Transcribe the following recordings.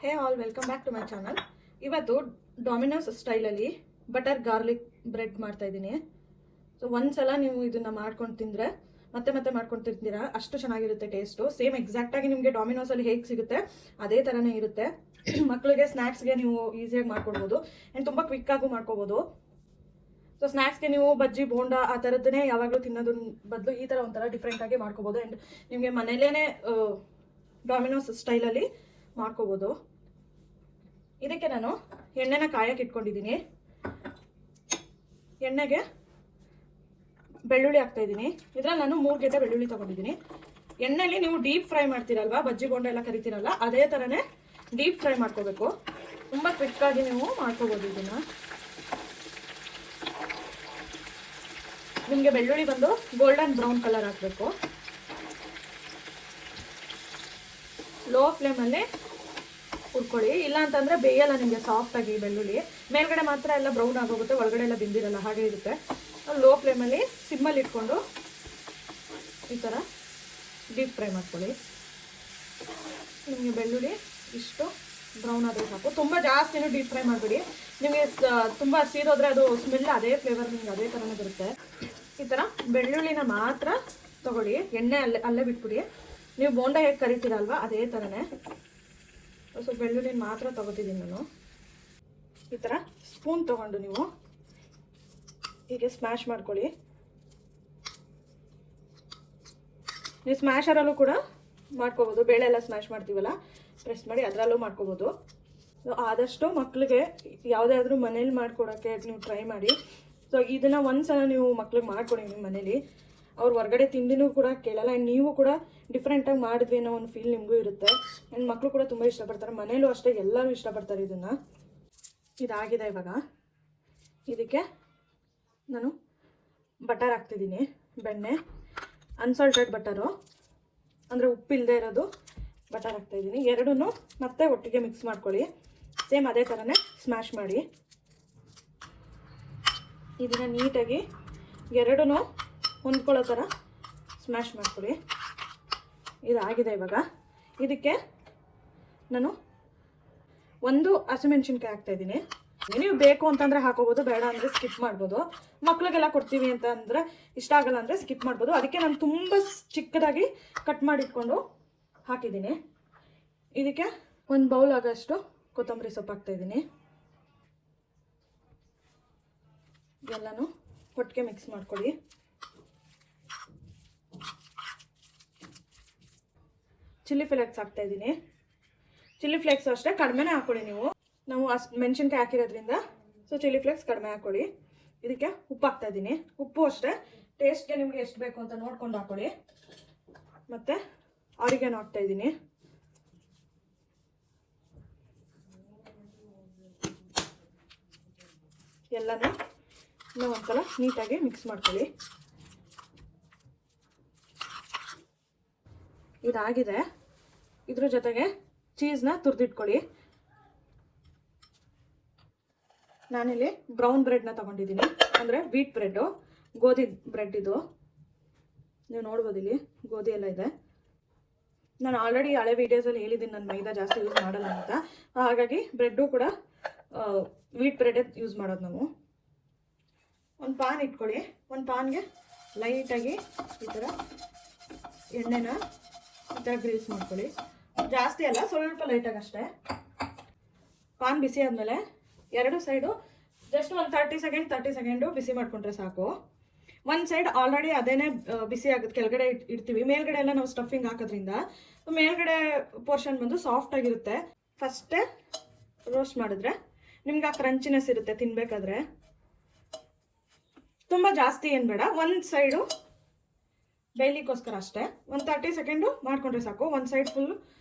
Hey all welcome back to my channel. ಇವತ್ತು Domino's ಸ್ಟೈಲಲ್ಲಿ butter garlic bread ಮಾಡ್ತಾ ಇದ್ದೀನಿ. ಸೊ ಒಂದ್ಸಲ ನೀವು ಇದನ್ನ ಮಾಡ್ಕೊಂಡು ತಿಂದರೆ ಮತ್ತೆ ಮತ್ತೆ ಮಾಡ್ಕೊಂಡು ತಿಂತೀರಾ, ಅಷ್ಟು ಚೆನ್ನಾಗಿರುತ್ತೆ ಟೇಸ್ಟು. ಸೇಮ್ ಎಕ್ಸಾಕ್ಟಾಗಿ ನಿಮಗೆ ಡಾಮಿನೋಸಲ್ಲಿ ಹೇಗೆ ಸಿಗುತ್ತೆ ಅದೇ ಥರನೇ ಇರುತ್ತೆ. ಮಕ್ಕಳಿಗೆ ಸ್ನ್ಯಾಕ್ಸ್ಗೆ ನೀವು ಈಸಿಯಾಗಿ ಮಾಡ್ಕೊಡ್ಬೋದು ಆ್ಯಂಡ್ ತುಂಬ ಕ್ವಿಕ್ಕಾಗೂ ಮಾಡ್ಕೋಬೋದು. ಸೊ ಸ್ನ್ಯಾಕ್ಸ್ಗೆ ನೀವು ಬಜ್ಜಿ ಬೋಂಡ ಆ ಥರದ್ದನ್ನೇ ಯಾವಾಗಲೂ ತಿನ್ನೋದ್ರ ಬದಲು ಈ ಥರ ಒಂಥರ ಡಿಫ್ರೆಂಟಾಗಿ ಮಾಡ್ಕೋಬೋದು. ಆ್ಯಂಡ್ ನಿಮಗೆ ಮನೇಲೇ ಡಾಮಿನೋಸ್ ಸ್ಟೈಲಲ್ಲಿ ಮಾಡ್ಕೋಬೋದು. ಇದಕ್ಕೆ ನಾನು ಎಣ್ಣೆನ ಕಾಯಕ್ಕೆ ಇಟ್ಕೊಂಡಿದ್ದೀನಿ. ಎಣ್ಣೆಗೆ ಬೆಳ್ಳುಳ್ಳಿ ಹಾಕ್ತಾ ಇದ್ದೀನಿ. ಇದರಲ್ಲಿ ನಾನು 3 ಗೆಡ್ಡೆ ಬೆಳ್ಳುಳ್ಳಿ ತೊಗೊಂಡಿದ್ದೀನಿ. ಎಣ್ಣೆಲಿ ನೀವು ಡೀಪ್ ಫ್ರೈ ಮಾಡ್ತೀರಲ್ವಾ, ಬಜ್ಜಿ ಬೋಂಡ ಎಲ್ಲ ಕರಿತೀರಲ್ಲ, ಅದೇ ಥರನೇ ಡೀಪ್ ಫ್ರೈ ಮಾಡ್ಕೋಬೇಕು. ತುಂಬ ಕ್ವಿಕ್ಕಾಗಿ ನೀವು ಮಾಡ್ಕೋಬೋದು ಇದನ್ನು. ನಿಮಗೆ ಬೆಳ್ಳುಳ್ಳಿ ಬಂದು ಗೋಲ್ಡನ್ ಬ್ರೌನ್ ಕಲರ್ ಹಾಕಬೇಕು. ಲೋ ಫ್ಲೇಮಲ್ಲಿ ಹುರ್ಕೊಳ್ಳಿ, ಇಲ್ಲ ಅಂತಂದರೆ ಬೇಯಲ್ಲ ನಿಮಗೆ ಸಾಫ್ಟಾಗಿ. ಬೆಳ್ಳುಳ್ಳಿ ಮೇಲ್ಗಡೆ ಮಾತ್ರ ಎಲ್ಲ ಬ್ರೌನ್ ಆಗೋಗುತ್ತೆ, ಒಳಗಡೆ ಎಲ್ಲ ಬೆಂದಿರಲ್ಲ, ಹಾಗೆ ಇರುತ್ತೆ. ಲೋ ಫ್ಲೇಮಲ್ಲಿ ಸಿಮ್ಮಲ್ಲಿ ಇಟ್ಕೊಂಡು ಈ ಥರ ಡೀಪ್ ಫ್ರೈ ಮಾಡ್ಕೊಳ್ಳಿ. ನಿಮಗೆ ಬೆಳ್ಳುಳ್ಳಿ ಇಷ್ಟು ಬ್ರೌನ್ ಆದರೆ ಸಾಕು, ತುಂಬ ಜಾಸ್ತಿನೂ ಡೀಪ್ ಫ್ರೈ ಮಾಡಬೇಡಿ. ನಿಮಗೆ ತುಂಬ ಸೀದೋದ್ರೆ ಅದು ಸ್ಮೆಲ್ ಅದೇ ಫ್ಲೇವರ್ ನಿಮ್ಗೆ ಅದೇ ಥರನೇ ಬರುತ್ತೆ. ಈ ಥರ ಬೆಳ್ಳುಳ್ಳಿನ ಮಾತ್ರ ತೊಗೊಳ್ಳಿ, ಎಣ್ಣೆ ಅಲ್ಲೇ ಬಿಟ್ಬಿಡಿ. ನೀವು ಬೋಂಡ ಹೇಗೆ ಕರಿತೀರಲ್ವ ಅದೇ ಥರನೇ. ಸೊ ಬೆಳ್ಳುಳ್ಳಿನ ಮಾತ್ರ ತೊಗೋತಿದ್ದೀನಿ ನಾನು. ಈ ಥರ ಸ್ಪೂನ್ ತೊಗೊಂಡು ನೀವು ಹೀಗೆ ಸ್ಮ್ಯಾಶ್ ಮಾಡ್ಕೊಳ್ಳಿ. ನೀವು ಸ್ಮ್ಯಾಶರಲ್ಲೂ ಕೂಡ ಮಾಡ್ಕೋಬೋದು, ಬೇಳೆ ಎಲ್ಲ ಸ್ಮ್ಯಾಶ್ ಮಾಡ್ತೀವಲ್ಲ ಪ್ರೆಸ್ ಮಾಡಿ ಅದರಲ್ಲೂ ಮಾಡ್ಕೋಬೋದು. ಸೊ ಆದಷ್ಟು ಮಕ್ಕಳಿಗೆ ಯಾವುದಾದ್ರೂ ಮನೇಲಿ ಮಾಡ್ಕೊಡೋಕ್ಕೆ ನೀವು ಟ್ರೈ ಮಾಡಿ. ಸೊ ಇದನ್ನು ಒಂದ್ಸಲ ನೀವು ಮಕ್ಳಿಗೆ ಮಾಡ್ಕೊಡಿ ನಿಮ್ಮ ಮನೇಲಿ. ಅವ್ರು ಹೊರಗಡೆ ತಿಂಡಿನೂ ಕೂಡ ಕೇಳಲ್ಲ. ಆ್ಯಂಡ್ ನೀವು ಕೂಡ ಡಿಫ್ರೆಂಟಾಗಿ ಮಾಡಿದ್ವಿ ಅನ್ನೋ ಒಂದು ಫೀಲ್ ನಿಮಗೂ ಇರುತ್ತೆ. ಆ್ಯಂಡ್ ಮಕ್ಕಳು ಕೂಡ ತುಂಬ ಇಷ್ಟಪಡ್ತಾರೆ, ಮನೇಲೂ ಅಷ್ಟೇ ಎಲ್ಲರೂ ಇಷ್ಟಪಡ್ತಾರೆ ಇದನ್ನು. ಇದಾಗಿದೆ. ಇವಾಗ ಇದಕ್ಕೆ ನಾನು ಬಟರ್ ಹಾಕ್ತಿದ್ದೀನಿ, ಬೆಣ್ಣೆ, ಅನ್ಸಾಲ್ಟೆಡ್ ಬಟರು ಅಂದರೆ ಉಪ್ಪಿಲ್ಲದೆ ಇರೋದು ಬಟರ್ ಹಾಕ್ತಾಯಿದ್ದೀನಿ. ಎರಡೂ ಮತ್ತೆ ಒಟ್ಟಿಗೆ ಮಿಕ್ಸ್ ಮಾಡ್ಕೊಳ್ಳಿ. ಸೇಮ್ ಅದೇ ಥರನೇ ಸ್ಮ್ಯಾಶ್ ಮಾಡಿ. ಇದನ್ನು ನೀಟಾಗಿ ಎರಡೂ ಹೊಂದ್ಕೊಳ್ಳೋ ಥರ ಸ್ಮ್ಯಾಶ್ ಮಾಡ್ಕೊಳ್ಳಿ. ಇದಾಗಿದೆ. ಇವಾಗ ಇದಕ್ಕೆ ನಾನು 1 ಹಸಿಮೆಣ್ಸಿನ್ಕಾಯಿ ಹಾಕ್ತಾಯಿದ್ದೀನಿ. ನೀವು ಬೇಕು ಅಂತಂದರೆ ಹಾಕೋಬೋದು, ಬೇಡ ಅಂದರೆ ಸ್ಕಿಪ್ ಮಾಡ್ಬೋದು. ಮಕ್ಳಿಗೆಲ್ಲ ಕೊಡ್ತೀವಿ ಅಂತ ಅಂದರೆ ಇಷ್ಟ ಆಗಲ್ಲ ಅಂದರೆ ಸ್ಕಿಪ್ ಮಾಡ್ಬೋದು. ಅದಕ್ಕೆ ನಾನು ತುಂಬ ಚಿಕ್ಕದಾಗಿ ಕಟ್ ಮಾಡಿಟ್ಕೊಂಡು ಹಾಕಿದ್ದೀನಿ. ಇದಕ್ಕೆ 1 ಬೌಲ್ ಆಗೋಷ್ಟು ಕೊತ್ತಂಬರಿ ಸೊಪ್ಪು ಹಾಕ್ತಾಯಿದ್ದೀನಿ. ಎಲ್ಲನೂ ಒಟ್ಟಿಗೆ ಮಿಕ್ಸ್ ಮಾಡ್ಕೊಳ್ಳಿ. ಚಿಲ್ಲಿ ಫ್ಲೇಕ್ಸ್ ಹಾಕ್ತಾಯಿದ್ದೀನಿ. ಚಿಲ್ಲಿ ಫ್ಲೇಕ್ಸ್ ಅಷ್ಟೇ ಕಡಿಮೆನೇ ಹಾಕ್ಕೊಳ್ಳಿ ನೀವು. ನಾವು ಮೆಣಸಿನ್ಕಾಯಿ ಹಾಕಿರೋದ್ರಿಂದ ಸೊ ಚಿಲ್ಲಿ ಫ್ಲೇಕ್ಸ್ ಕಡಿಮೆ ಹಾಕ್ಕೊಳ್ಳಿ. ಇದಕ್ಕೆ ಉಪ್ಪು ಹಾಕ್ತಾಯಿದ್ದೀನಿ. ಉಪ್ಪು ಅಷ್ಟೇ ಟೇಸ್ಟ್ಗೆ ನಿಮಗೆ ಎಷ್ಟು ಬೇಕು ಅಂತ ನೋಡ್ಕೊಂಡು ಹಾಕ್ಕೊಳ್ಳಿ. ಮತ್ತು ಆರಿಗೇನೋ ಹಾಕ್ತಾಯಿದ್ದೀನಿ. ಎಲ್ಲನೂ ಇನ್ನೂ ಒಂದ್ಸಲ ನೀಟಾಗಿ ಮಿಕ್ಸ್ ಮಾಡ್ಕೊಳ್ಳಿ. ಇದಾಗಿದೆ. ಇದ್ರ ಜೊತೆಗೆ ಚೀಸ್ನ ತುರಿದಿಟ್ಕೊಳ್ಳಿ. ನಾನಿಲ್ಲಿ ಬ್ರೌನ್ ಬ್ರೆಡ್ನ ತೊಗೊಂಡಿದ್ದೀನಿ, ಅಂದರೆ ವೀಟ್ ಬ್ರೆಡ್ಡು, ಗೋಧಿ ಬ್ರೆಡ್ ಇದು. ನೀವು ನೋಡ್ಬೋದು ಇಲ್ಲಿ ಗೋಧಿ ಎಲ್ಲ ಇದೆ. ನಾನು ಆಲ್ರೆಡಿ ಹಳೆ ವೀಡಿಯೋಸಲ್ಲಿ ಹೇಳಿದ್ದೀನಿ ನಾನು ಮೈದಾ ಜಾಸ್ತಿ ಯೂಸ್ ಮಾಡಲ್ಲ ಅಂತ. ಹಾಗಾಗಿ ಬ್ರೆಡ್ಡು ಕೂಡ ವೀಟ್ ಬ್ರೆಡ್ಡೇ ಯೂಸ್ ಮಾಡೋದು ನಾವು. ಒಂದು ಪಾನ್ ಇಟ್ಕೊಳ್ಳಿ. ಒಂದು ಪಾನ್ಗೆ ಲೈಟಾಗಿ ಈ ಥರ ಎಣ್ಣೆನ ಈ ಥರ ಗ್ರೀಸ್ ಮಾಡ್ಕೊಳ್ಳಿ. ಜಾಸ್ತಿ ಅಲ್ಲ, ಸ್ವಲ್ಪ ಲೈಟಾಗಿ ಅಷ್ಟೇ. ಪಾನ್ ಬಿಸಿ ಆದಮೇಲೆ ಎರಡು ಸೈಡು ಜಸ್ಟ್ ಒಂದು 30 ಸೆಕೆಂಡು ಬಿಸಿ ಮಾಡಿಕೊಂಡ್ರೆ ಸಾಕು. ಒಂದು ಸೈಡ್ ಆಲ್ರೆಡಿ ಅದೇನೇ ಬಿಸಿ ಆಗುತ್ತೆ, ಕೆಳಗಡೆ ಇಡ್ತೀವಿ. ಮೇಲ್ಗಡೆ ಎಲ್ಲ ನಾವು ಸ್ಟಫಿಂಗ್ ಹಾಕೋದ್ರಿಂದ ಮೇಲ್ಗಡೆ ಪೋರ್ಷನ್ ಬಂದು ಸಾಫ್ಟಾಗಿರುತ್ತೆ. ಫಸ್ಟೇ ರೋಸ್ಟ್ ಮಾಡಿದ್ರೆ ನಿಮ್ಗೆ ಆ ಕ್ರಂಚಿನೆಸ್ ಇರುತ್ತೆ ತಿನ್ನಬೇಕಾದ್ರೆ. ತುಂಬ ಜಾಸ್ತಿ ಏನು ಬೇಡ, ಒಂದು ಸೈಡು ಬೇಯಲಿಕ್ಕೋಸ್ಕರ ಅಷ್ಟೇ. ಒಂದು 30 ಸೆಕೆಂಡು ಮಾಡಿಕೊಂಡ್ರೆ ಸಾಕು. ಒಂದು ಸೈಡ್ ಫುಲ್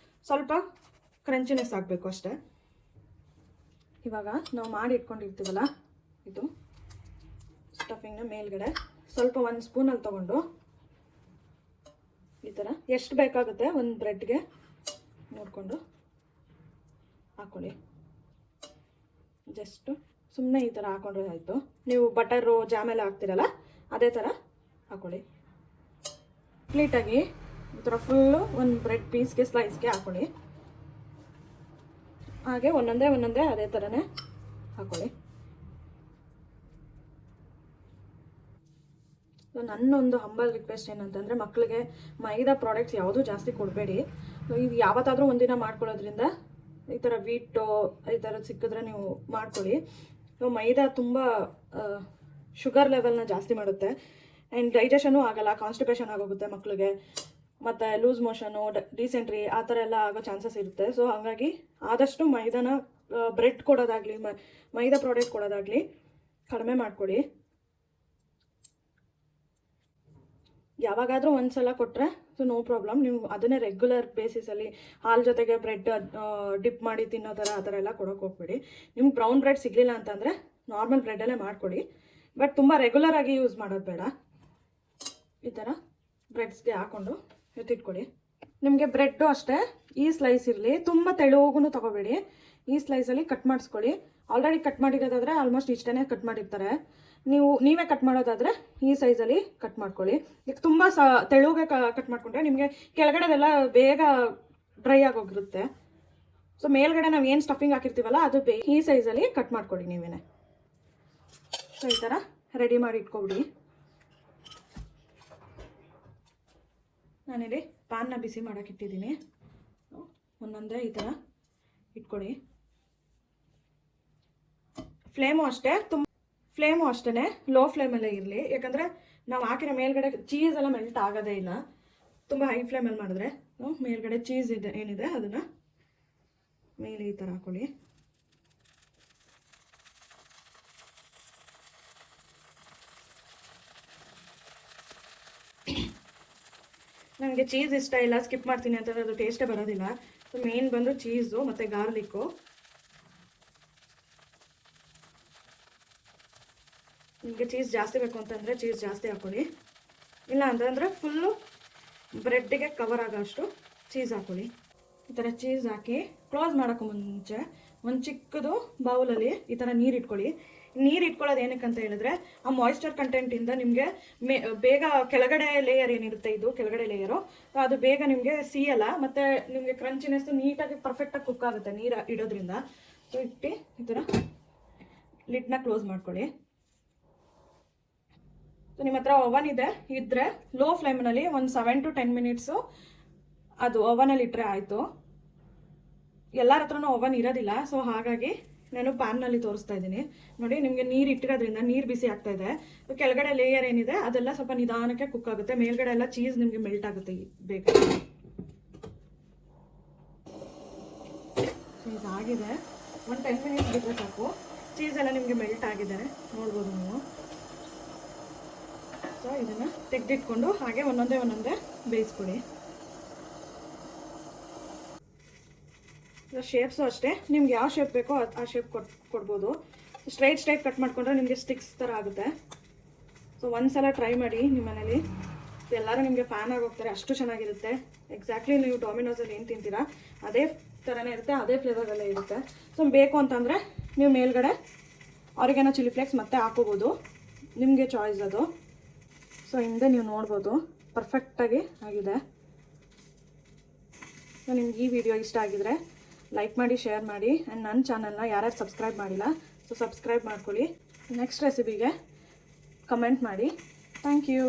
ಸ್ವಲ್ಪ ಕ್ರಂಚಿನೆಸ್ ಆಗಬೇಕು ಅಷ್ಟೇ. ಇವಾಗ ನಾವು ಮಾಡಿ ಇಟ್ಕೊಂಡಿರ್ತೀವಲ್ಲ ಇದು ಸ್ಟಫಿಂಗ್ನ ಮೇಲ್ಗಡೆ ಸ್ವಲ್ಪ 1 ಸ್ಪೂನಲ್ಲಿ ತೊಗೊಂಡು ಈ ಥರ ಎಷ್ಟು ಬೇಕಾಗುತ್ತೆ ಒಂದು ಬ್ರೆಡ್ಗೆ ನೋಡಿಕೊಂಡು ಹಾಕ್ಕೊಳ್ಳಿ. ಜಸ್ಟು ಸುಮ್ಮನೆ ಈ ಥರ ಹಾಕೊಂಡ್ರೆ ಆಯಿತು. ನೀವು ಬಟರು ಜಾಮೆಲ್ಲ ಹಾಕ್ತಿರಲ್ಲ ಅದೇ ಥರ ಹಾಕ್ಕೊಳ್ಳಿ. ಕಂಪ್ಲೀಟಾಗಿ ಈ ಥರ ಫುಲ್ಲು ಒಂದು ಬ್ರೆಡ್ ಪೀಸ್ಗೆ ಸ್ಲೈಸ್ಗೆ ಹಾಕ್ಕೊಳ್ಳಿ. ಹಾಗೆ ಒಂದೊಂದೇ ಅದೇ ಥರನೇ ಹಾಕೊಳ್ಳಿ. ನನ್ನೊಂದು ಹಂಬಲ್ ರಿಕ್ವೆಸ್ಟ್ ಏನಂತಂದರೆ, ಮಕ್ಕಳಿಗೆ ಮೈದಾ ಪ್ರಾಡಕ್ಟ್ಸ್ ಯಾವುದೂ ಜಾಸ್ತಿ ಕೊಡಬೇಡಿ. ಇದು ಯಾವತ್ತಾದರೂ ಒಂದಿನ ಮಾಡ್ಕೊಳ್ಳೋದ್ರಿಂದ ಈ ಥರ ವೀಟು ಈ ಥರದ್ದು ಸಿಕ್ಕಿದ್ರೆ ನೀವು ಮಾಡ್ಕೊಳ್ಳಿ. ಮೈದಾ ತುಂಬ ಶುಗರ್ ಲೆವೆಲ್ನ ಜಾಸ್ತಿ ಮಾಡುತ್ತೆ ಆ್ಯಂಡ್ ಡೈಜೆಷನು ಆಗಲ್ಲ, ಕಾನ್ಸ್ಟಿಪೇಷನ್ ಆಗೋಗುತ್ತೆ ಮಕ್ಕಳಿಗೆ, ಮತ್ತು ಲೂಸ್ ಮೋಷನು, ಡಿಸೆಂಟ್ರಿ ಆ ಥರ ಎಲ್ಲ ಆಗೋ ಚಾನ್ಸಸ್ ಇರುತ್ತೆ. ಸೊ ಹಾಗಾಗಿ ಆದಷ್ಟು ಮೈದಾನ ಬ್ರೆಡ್ ಕೊಡೋದಾಗಲಿ ಮೈದಾ ಪ್ರಾಡಕ್ಟ್ ಕೊಡೋದಾಗಲಿ ಕಡಿಮೆ ಮಾಡ್ಕೊಳ್ಳಿ. ಯಾವಾಗಾದರೂ ಒಂದು ಸಲ ಕೊಟ್ಟರೆ ಸೊ ನೋ ಪ್ರಾಬ್ಲಮ್. ನೀವು ಅದನ್ನೇ ರೆಗ್ಯುಲರ್ ಬೇಸಿಸಲ್ಲಿ ಹಾಲು ಜೊತೆಗೆ ಬ್ರೆಡ್ ಡಿಪ್ ಮಾಡಿ ತಿನ್ನೋ ಥರ ಆ ಥರ ಎಲ್ಲ ಕೊಡೋಕೆ ಹೋಗ್ಬೇಡಿ. ನಿಮ್ಗೆ ಬ್ರೌನ್ ಬ್ರೆಡ್ ಸಿಗಲಿಲ್ಲ ಅಂತಂದರೆ ನಾರ್ಮಲ್ ಬ್ರೆಡ್ಡಲ್ಲೇ ಮಾಡಿಕೊಡಿ, ಬಟ್ ತುಂಬ ರೆಗ್ಯುಲರಾಗಿ ಯೂಸ್ ಮಾಡೋದು ಬೇಡ. ಈ ಥರ ಬ್ರೆಡ್ಸ್ಗೆ ಹಾಕ್ಕೊಂಡು ಎತ್ತಿಟ್ಕೊಡಿ. ನಿಮಗೆ ಬ್ರೆಡ್ಡು ಅಷ್ಟೇ ಈ ಸ್ಲೈಸ್ ಇರಲಿ, ತುಂಬ ತೆಳುವಾಗೂ ತೊಗೋಬೇಡಿ. ಈ ಸ್ಲೈಸಲ್ಲಿ ಕಟ್ ಮಾಡಿಸ್ಕೊಳ್ಳಿ. ಆಲ್ರೆಡಿ ಕಟ್ ಮಾಡಿರೋದಾದರೆ ಆಲ್ಮೋಸ್ಟ್ ಇಷ್ಟೇ ಕಟ್ ಮಾಡಿರ್ತಾರೆ. ನೀವೇ ಕಟ್ ಮಾಡೋದಾದರೆ ಈ ಸೈಜಲ್ಲಿ ಕಟ್ ಮಾಡ್ಕೊಳ್ಳಿ. ಈಗ ತುಂಬ ತೆಳುಗೆ ಕಟ್ ಮಾಡಿಕೊಂಡ್ರೆ ನಿಮಗೆ ಕೆಳಗಡೆದೆಲ್ಲ ಬೇಗ ಡ್ರೈ ಆಗೋಗಿರುತ್ತೆ. ಸೊ ಮೇಲ್ಗಡೆ ನಾವು ಏನು ಸ್ಟಫಿಂಗ್ ಹಾಕಿರ್ತೀವಲ್ಲ ಅದು ಈ ಸೈಜಲ್ಲಿ ಕಟ್ ಮಾಡ್ಕೊಳ್ಳಿ ನೀವೇ. ಸೊ ಈ ಥರ ರೆಡಿ ಮಾಡಿ ಇಟ್ಕೊಬಿಡಿ. ನಾನಿಲ್ಲಿ ಪ್ಯಾನ್ನ ಬಿಸಿ ಮಾಡೋಕೆ ಇಟ್ಟಿದ್ದೀನಿ. ಒಂದೊಂದೇ ಈ ಥರ ಇಟ್ಕೊಳ್ಳಿ. ಫ್ಲೇಮು ಅಷ್ಟೇ ಲೋ ಫ್ಲೇಮಲ್ಲೇ ಇರಲಿ, ಯಾಕಂದರೆ ನಾವು ಹಾಕಿರೋ ಮೇಲ್ಗಡೆ ಚೀಸ್ ಎಲ್ಲ ಮೆಲ್ಟ್ ಆಗೋದೇ ಇಲ್ಲ. ತುಂಬ ಹೈ ಫ್ಲೇಮಲ್ಲಿ ಮಾಡಿದ್ರೆ ಮೇಲ್ಗಡೆ ಚೀಸ್ ಏನಿದೆ ಅದನ್ನು ಮೇಲೆ ಈ ಥರ ಹಾಕೊಳ್ಳಿ. ನನಗೆ ಚೀಸ್ ಇಷ್ಟ ಇಲ್ಲ, ಸ್ಕಿಪ್ ಮಾಡ್ತೀನಿ ಅಂತಂದರೆ ಅದು ಟೇಸ್ಟೇ ಬರೋದಿಲ್ಲ. ಸೊ ಮೇನ್ ಬಂದು ಚೀಸು ಮತ್ತು ಗಾರ್ಲಿಕ್ಕು. ನಿಮಗೆ ಚೀಸ್ ಜಾಸ್ತಿ ಬೇಕು ಅಂತಂದರೆ ಚೀಸ್ ಜಾಸ್ತಿ ಹಾಕ್ಕೊಳ್ಳಿ, ಇಲ್ಲ ಅಂತಂದರೆ ಫುಲ್ಲು ಬ್ರೆಡ್ಡಿಗೆ ಕವರ್ ಆಗೋ ಅಷ್ಟು ಚೀಸ್ ಹಾಕ್ಕೊಳ್ಳಿ. ಈ ಥರ ಚೀಸ್ ಹಾಕಿ ಕ್ಲೋಸ್ ಮಾಡೋಕ್ಕೂ ಮುಂಚೆ ಒಂದು ಚಿಕ್ಕದು ಬೌಲಲ್ಲಿ ಈ ಥರ ನೀರು ಇಟ್ಕೊಳ್ಳಿ. ನೀರು ಇಟ್ಕೊಳ್ಳೋದು ಏನಕ್ಕೆ ಅಂತ ಹೇಳಿದ್ರೆ ಆ ಮಾಯಿಶ್ಚರ್ ಕಂಟೆಂಟಿಂದ ನಿಮಗೆ ಬೇಗ ಕೆಳಗಡೆ ಲೇಯರ್ ಏನಿರುತ್ತೆ ಇದು ಕೆಳಗಡೆ ಲೇಯರು ಅದು ಬೇಗ ನಿಮಗೆ ಸಿಯಲ್ಲ, ಮತ್ತು ನಿಮಗೆ ಕ್ರಂಚಿನೆಸ್ಸು ನೀಟಾಗಿ ಪರ್ಫೆಕ್ಟಾಗಿ ಕುಕ್ ಆಗುತ್ತೆ ನೀರು ಇಡೋದ್ರಿಂದ. ಸೊ ಇಟ್ಟು ಈ ಥರ ಲಿಡ್ನ ಕ್ಲೋಸ್ ಮಾಡ್ಕೊಳ್ಳಿ. ಸೊ ನಿಮ್ಮ ಹತ್ರ ಓವನ್ ಇದ್ದರೆ ಲೋ ಫ್ಲೇಮ್ನಲ್ಲಿ ಒಂದು 7 to 10 ಮಿನಿಟ್ಸು ಅದು ಓವನಲ್ಲಿ ಇಟ್ಟರೆ ಆಯಿತು. ಎಲ್ಲರ ಹತ್ರನೂ ಓವನ್ ಇರೋದಿಲ್ಲ, ಸೊ ಹಾಗಾಗಿ ನಾನು ಪ್ಯಾನ್ನಲ್ಲಿ ತೋರಿಸ್ತಾ ಇದ್ದೀನಿ. ನೋಡಿ, ನಿಮಗೆ ನೀರು ಇಟ್ಟಿರೋದ್ರಿಂದ ನೀರು ಬಿಸಿ ಆಗ್ತಾ ಇದೆ. ಕೆಳಗಡೆ ಲೇಯರ್ ಏನಿದೆ ಅದೆಲ್ಲ ಸ್ವಲ್ಪ ನಿಧಾನಕ್ಕೆ ಕುಕ್ ಆಗುತ್ತೆ, ಮೇಲ್ಗಡೆ ಎಲ್ಲ ಚೀಸ್ ನಿಮಗೆ ಮೆಲ್ಟ್ ಆಗುತ್ತೆ ಬೇಗ. ಸೊ ಇದಾಗಿದೆ, ಒಂದು 10 ಮಿನಿಟ್ಸ್ ಬಿಟ್ಟರೆ ಸಾಕು. ಚೀಸ್ ಎಲ್ಲ ನಿಮಗೆ ಮೆಲ್ಟ್ ಆಗಿದೆ ನೋಡ್ಬೋದು ನೀವು. ಸೊ ಇದನ್ನು ತೆಗೆದಿಟ್ಕೊಂಡು ಹಾಗೆ ಒಂದೊಂದೇ ಬೇಯಿಸ್ಕೊಡಿ. ಶೇಪ್ಸು ಅಷ್ಟೇ, ನಿಮ್ಗೆ ಯಾವ ಶೇಪ್ ಬೇಕೋ ಆ ಶೇಪ್ ಕೊಡ್ಬೋದು. ಸ್ಟ್ರೈಟ್ ಕಟ್ ಮಾಡಿಕೊಂಡ್ರೆ ನಿಮಗೆ ಸ್ಟಿಕ್ಸ್ ಥರ ಆಗುತ್ತೆ. ಸೊ ಒಂದ್ಸಲ ಟ್ರೈ ಮಾಡಿ ನಿಮ್ಮ ಮನೇಲಿ, ಎಲ್ಲರೂ ನಿಮಗೆ ಫ್ಯಾನ್ ಆಗೋಗ್ತಾರೆ, ಅಷ್ಟು ಚೆನ್ನಾಗಿರುತ್ತೆ. ಎಕ್ಸಾಕ್ಟ್ಲಿ ನೀವು ಡಾಮಿನೋಸಲ್ಲಿ ಏನು ತಿಂತೀರಾ ಅದೇ ಥರನೇ ಇರುತ್ತೆ, ಅದೇ ಫ್ಲೇವರಲ್ಲೇ ಇರುತ್ತೆ. ಸೊ ಬೇಕು ಅಂತಂದರೆ ನೀವು ಮೇಲ್ಗಡೆ ಆರಿಗಾನೋ ಚಿಲ್ಲಿ ಫ್ಲೇಕ್ಸ್ ಮತ್ತೆ ಹಾಕೋಬೋದು, ನಿಮಗೆ ಚಾಯ್ಸ್ ಅದು. ಸೊ ಹಿಂದೆ ನೀವು ನೋಡ್ಬೋದು ಪರ್ಫೆಕ್ಟಾಗಿ ಆಗಿದೆ. ಸೊ ನಿಮ್ಗೆ ಈ ವಿಡಿಯೋ ಇಷ್ಟ ಆಗಿದರೆ ಲೈಕ್ ಮಾಡಿ, ಶೇರ್ ಮಾಡಿ, ಆ್ಯಂಡ್ ನನ್ನ ಚಾನಲ್ನ ಯಾರ್ಯಾರು ಸಬ್ಸ್ಕ್ರೈಬ್ ಮಾಡಿಲ್ಲ ಸೊ ಸಬ್ಸ್ಕ್ರೈಬ್ ಮಾಡ್ಕೊಳ್ಳಿ. ನೆಕ್ಸ್ಟ್ ರೆಸಿಪಿಗೆ ಕಮೆಂಟ್ ಮಾಡಿ. Thank you.